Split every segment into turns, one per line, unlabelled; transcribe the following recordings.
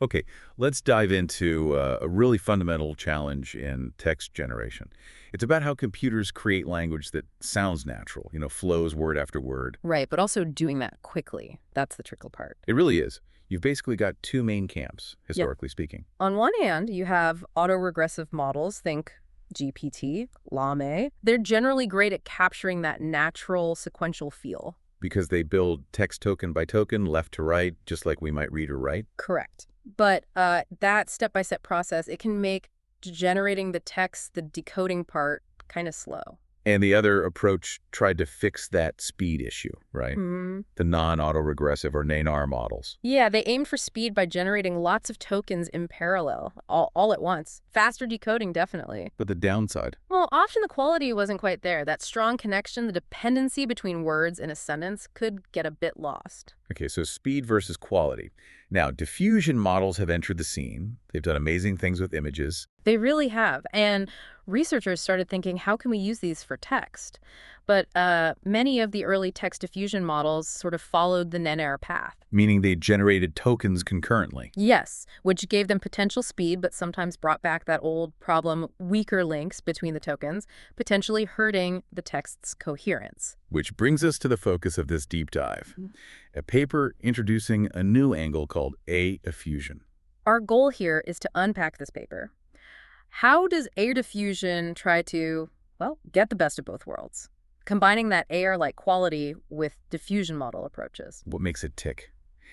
Okay, let's dive into a really fundamental challenge in text generation. It's about how computers create language that sounds natural, flows word after word.
Right, but also doing that quickly. That's the tricky part.
It really is. You've basically got two main camps,
Yep.
historically speaking,
On one hand, you have auto-regressive models, think GPT, Llama. They're generally great at capturing that natural sequential feel.
because they build text token by token, left to right, just like we might read or write.
Correct. But that step-by-step process, it can make generating the text, the decoding part, kind of slow.
And the other approach tried to fix that speed issue, right?
Hmm.
The non-autoregressive or NAR models.
Yeah, they aimed for speed by generating lots of tokens in parallel, all at once. Faster decoding, definitely.
But the downside,
Well, often the quality wasn't quite there. That strong connection, the dependency between words in a sentence could get a bit lost.
okay, so speed versus quality. Now, diffusion models have entered the scene. They've done amazing things with images,
They really have. And researchers started thinking, how can we use these for text? But many of the early text diffusion models sort of followed the NAR path.
meaning they generated tokens concurrently,
Yes, which gave them potential speed, but sometimes brought back that old problem, weaker links between the tokens, potentially hurting the text's coherence.
which brings us to the focus of this deep dive, a paper introducing a new angle called AR-Diffusion.
Our goal here is to unpack this paper. How does AR-Diffusion try to, well, get the best of both worlds, combining that AR-like quality with diffusion model approaches?
What makes it tick?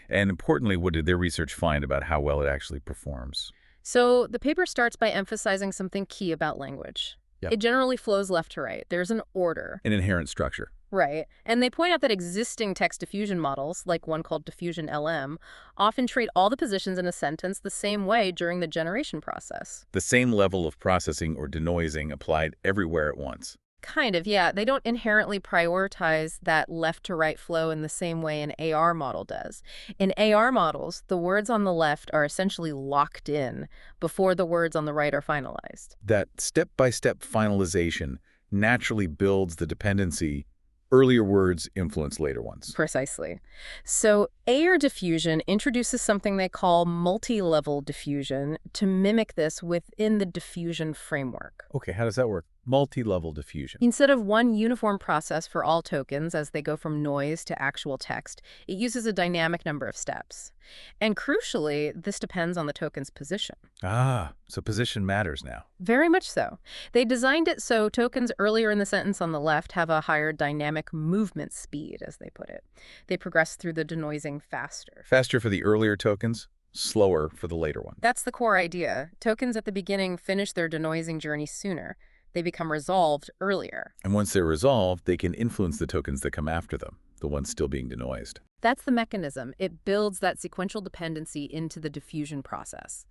And importantly, what did their research find about how well it actually performs?
So the paper starts by emphasizing something key about language.
Yep.
It generally flows left to right. There's an order.
An inherent structure.
Right. And they point out that existing text diffusion models, like one called Diffusion LM, often treat all the positions in a sentence the same way during the generation process.
The same level of processing or denoising applied everywhere at once.
Kind of, yeah. They don't inherently prioritize that left to right flow in the same way an AR model does. In AR models, the words on the left are essentially locked in before the words on the right are finalized.
That step-by-step finalization naturally builds the dependency. Earlier words influence later ones.
Precisely. So AR diffusion introduces something they call multi-level diffusion to mimic this within the diffusion framework.
Okay, how does that work? Multi-level diffusion.
Instead of one uniform process for all tokens as they go from noise to actual text, it uses a dynamic number of steps. And crucially, this depends on the token's position.
Ah, so position matters now.
Very much so. They designed it so tokens earlier in the sentence on the left have a higher dynamic movement speed, as they put it. They progress through the denoising faster.
Faster for the earlier tokens, slower for the later ones.
That's the core idea. Tokens at the beginning finish their denoising journey sooner. They become resolved earlier.
And once they're resolved, they can influence the tokens that come after them, the ones still being denoised.
That's the mechanism. It builds that sequential dependency into the diffusion process.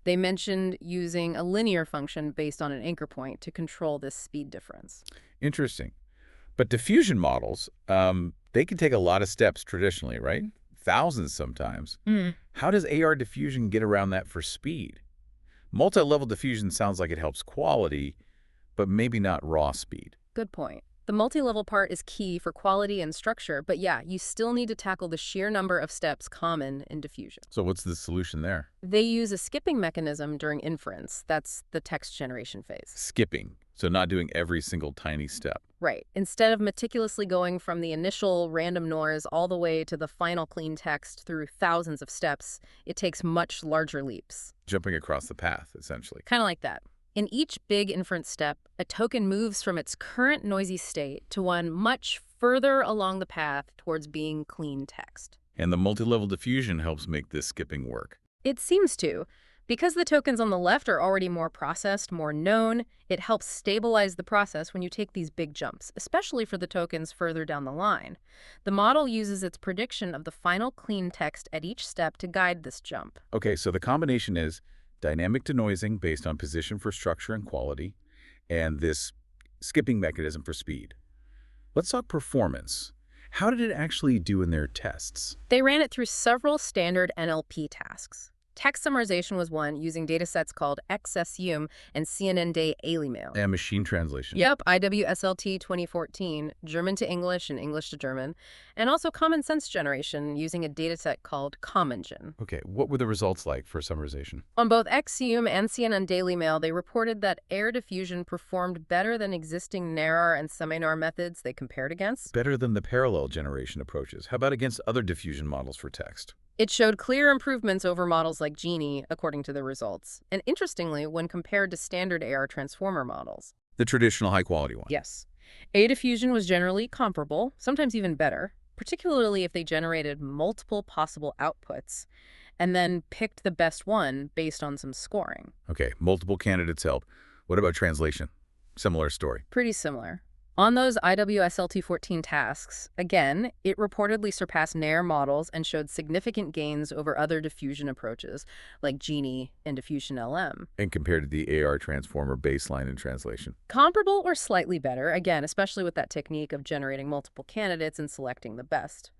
They mentioned using a linear function based on an anchor point to control this speed difference.
Interesting. But diffusion models, they can take a lot of steps traditionally, right? Thousands sometimes. How does AR diffusion get around that for speed? Multi-level diffusion sounds like it helps quality, but maybe not raw speed.
Good point. The multi-level part is key for quality and structure, but yeah, you still need to tackle the sheer number of steps common in diffusion.
So what's the solution there?
They use a skipping mechanism during inference. That's the text generation phase.
Skipping, so not doing every single tiny step.
Right. Instead of meticulously going from the initial random noise all the way to the final clean text through thousands of steps, it takes much larger leaps.
Jumping across the path, essentially.
Kind of like that. In each big inference step, a token moves from its current noisy state to one much further along the path towards being clean text.
And the multi-level diffusion helps make this skipping work.
It seems to. Because the tokens on the left are already more processed, more known, it helps stabilize the process when you take these big jumps, especially for the tokens further down the line. The model uses its prediction of the final clean text at each step to guide this jump.
Okay, so the combination is dynamic denoising based on position for structure and quality, and this skipping mechanism for speed. Let's talk performance. How did it actually do in their tests?
They ran it through several standard NLP tasks. Text summarization was one, using datasets called XSUM and CNN Day Mail.
And machine translation.
Yep, IWSLT 2014, German to English and English to German, and also common sense generation using a dataset called CommonGen.
Okay, what were the results like for summarization?
On both XSUM and CNN Daily Mail, they reported that AR-Diffusion performed better than existing NAR and semi-NAR methods they compared against.
Better than the parallel generation approaches. How about against other diffusion models for text?
It showed clear improvements over models like Genie, according to the results, and interestingly, when compared to standard AR transformer models.
The traditional high-quality one.
Yes. AR-Diffusion was generally comparable, sometimes even better, particularly if they generated multiple possible outputs and then picked the best one based on some scoring.
Okay, multiple candidates help. What about translation? Similar story.
Pretty similar. On those IWSLT14 tasks, again, it reportedly surpassed NAR models and showed significant gains over other diffusion approaches like Genie and Diffusion LM.
And compared to the AR transformer baseline in translation.
Comparable or slightly better, again, especially with that technique of generating multiple candidates and selecting the best.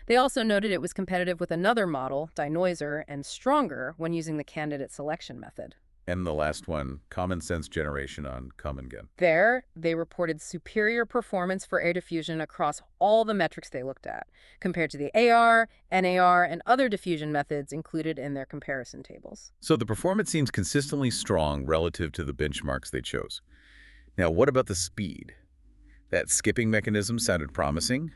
They also noted it was competitive with another model, denoiser, and stronger when using the candidate selection method.
And the last one, common sense generation on CommonGen.
There, they reported superior performance for AR-Diffusion across all the metrics they looked at, compared to the AR, NAR, and other diffusion methods included in their comparison tables.
So the performance seems consistently strong relative to the benchmarks they chose. Now, what about the speed? That skipping mechanism sounded promising.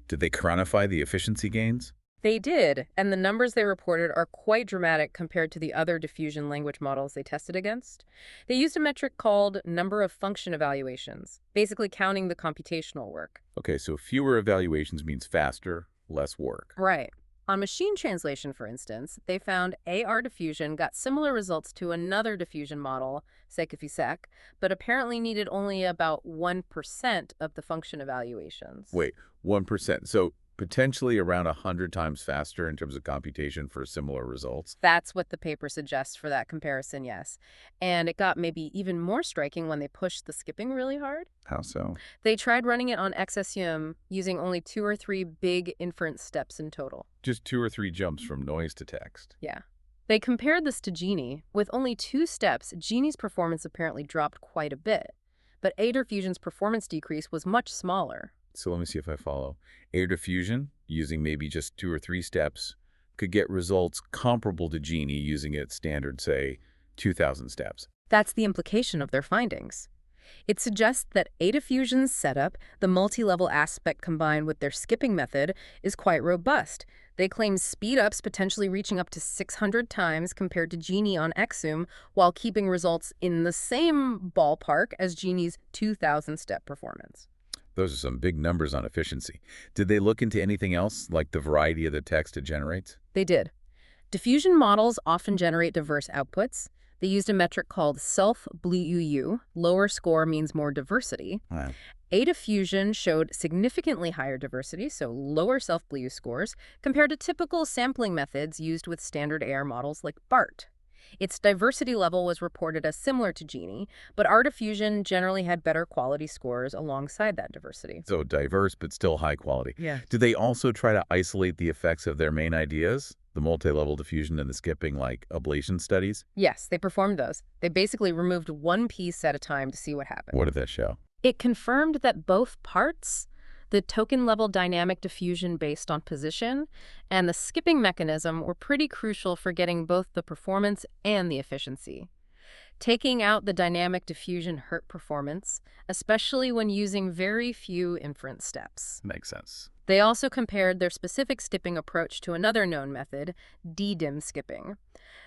Did they quantify the efficiency gains?
They did, and the numbers they reported are quite dramatic compared to the other diffusion language models they tested against. They used a metric called number of function evaluations, basically counting the computational work.
Okay, so fewer evaluations means faster, less work.
Right. On machine translation, for instance, they found AR-Diffusion got similar results to another diffusion model, sec, but apparently needed only about 1% of the function evaluations.
Wait, 1%. So potentially around 100 times faster in terms of computation for similar results?
That's what the paper suggests for that comparison, yes. And it got maybe even more striking when they pushed the skipping really hard.
How so?
They tried running it on XSUM using only 2 or 3 big inference steps in total.
Just 2 or 3 jumps from noise to text.
Yeah. They compared this to Genie. With only 2 steps, Genie's performance apparently dropped quite a bit. But AR-Diffusion's performance decrease was much smaller.
So let me see if I follow. AR-Diffusion, using maybe just 2 or 3 steps, could get results comparable to Genie using its standard, say, 2,000 steps.
That's the implication of their findings. It suggests that AR-Diffusion's setup, the multi-level aspect combined with their skipping method, is quite robust. They claim speed-ups potentially reaching up to 600 times compared to Genie on XSUM, while keeping results in the same ballpark as Genie's 2,000-step performance.
Those are some big numbers on efficiency. Did they look into anything else, like the variety of the text it generates?
They did. Diffusion models often generate diverse outputs. They used a metric called self-BLEU. Lower score means more diversity.
Wow.
AR-Diffusion showed significantly higher diversity, so lower self-BLEU scores, compared to typical sampling methods used with standard AR models like BART. Its diversity level was reported as similar to Genie, but AR-Diffusion generally had better quality scores alongside that diversity.
So diverse, but still high quality.
Yeah.
Did they also try to isolate the effects of their main ideas? The multi-level diffusion and the skipping, like ablation studies?
Yes, they performed those. They basically removed one piece at a time to see what happened.
What did that show?
It confirmed that both parts, the token-level dynamic diffusion based on position and the skipping mechanism, were pretty crucial for getting both the performance and the efficiency. Taking out the dynamic diffusion hurt performance, especially when using very few inference steps.
Makes sense.
They also compared their specific skipping approach to another known method, DDIM skipping.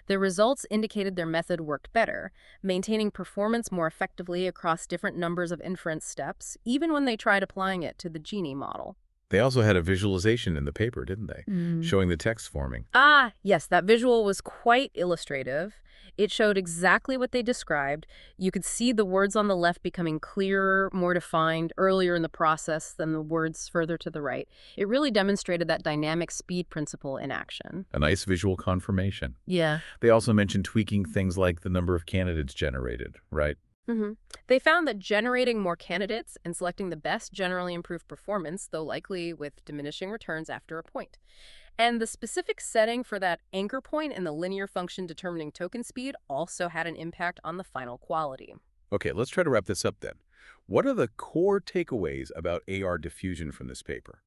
The results indicated their method worked better, maintaining performance more effectively across different numbers of inference steps, even when they tried applying it to the Genie model.
They also had a visualization in the paper, didn't they? Showing the text forming.
Ah, yes, that visual was quite illustrative. It showed exactly what they described. You could see the words on the left becoming clearer, more defined earlier in the process than the words further to the right. It really demonstrated that dynamic speed principle in action.
A nice visual confirmation.
Yeah.
They also mentioned tweaking things like the number of candidates generated, right?
They found that generating more candidates and selecting the best generally improved performance, though likely with diminishing returns after a point. And the specific setting for that anchor point in the linear function determining token speed also had an impact on the final quality.
Okay, let's try to wrap this up then. What are the core takeaways about AR diffusion from this paper?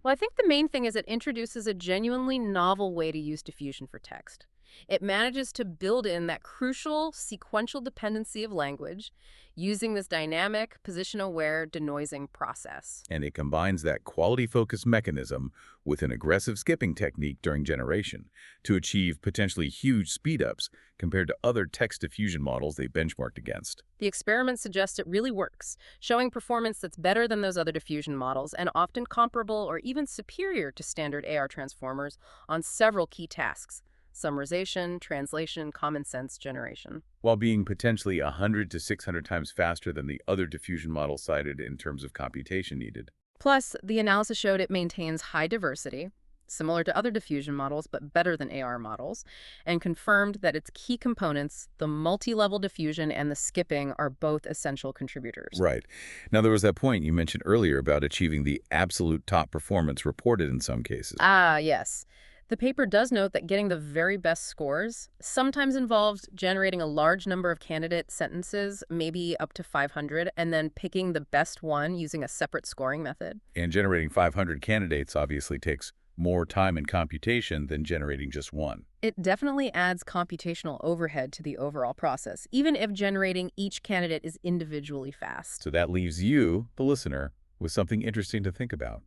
Well, I think the main thing is it introduces a genuinely novel way to use diffusion for text. It manages to build in that crucial sequential dependency of language using this dynamic, position-aware denoising process.
And it combines that quality-focused mechanism with an aggressive skipping technique during generation to achieve potentially huge speedups compared to other text diffusion models they benchmarked against.
The experiment suggests it really works, showing performance that's better than those other diffusion models and often comparable or even superior to standard AR transformers on several key tasks: summarization, translation, common sense generation.
While being potentially 100 to 600 times faster than the other diffusion models cited in terms of computation needed.
Plus, the analysis showed it maintains high diversity, similar to other diffusion models but better than AR models, and confirmed that its key components, the multi-level diffusion and the skipping, are both essential contributors.
Right. Now, there was that point you mentioned earlier about achieving the absolute top performance reported in some cases.
Ah, yes. The paper does note that getting the very best scores sometimes involved generating a large number of candidate sentences, maybe up to 500, and then picking the best one using a separate scoring method.
And generating 500 candidates obviously takes more time and computation than generating just one.
It definitely adds computational overhead to the overall process, even if generating each candidate is individually fast.
So that leaves you, the listener, with something interesting to think about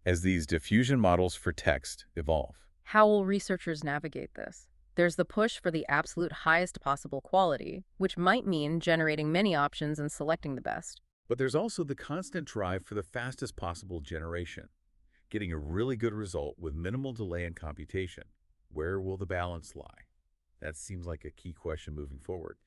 as these diffusion models for text evolve.
How will researchers navigate this? There's the push for the absolute highest possible quality, which might mean generating many options and selecting the best.
But there's also the constant drive for the fastest possible generation, getting a really good result with minimal delay in computation. Where will the balance lie? That seems like a key question moving forward.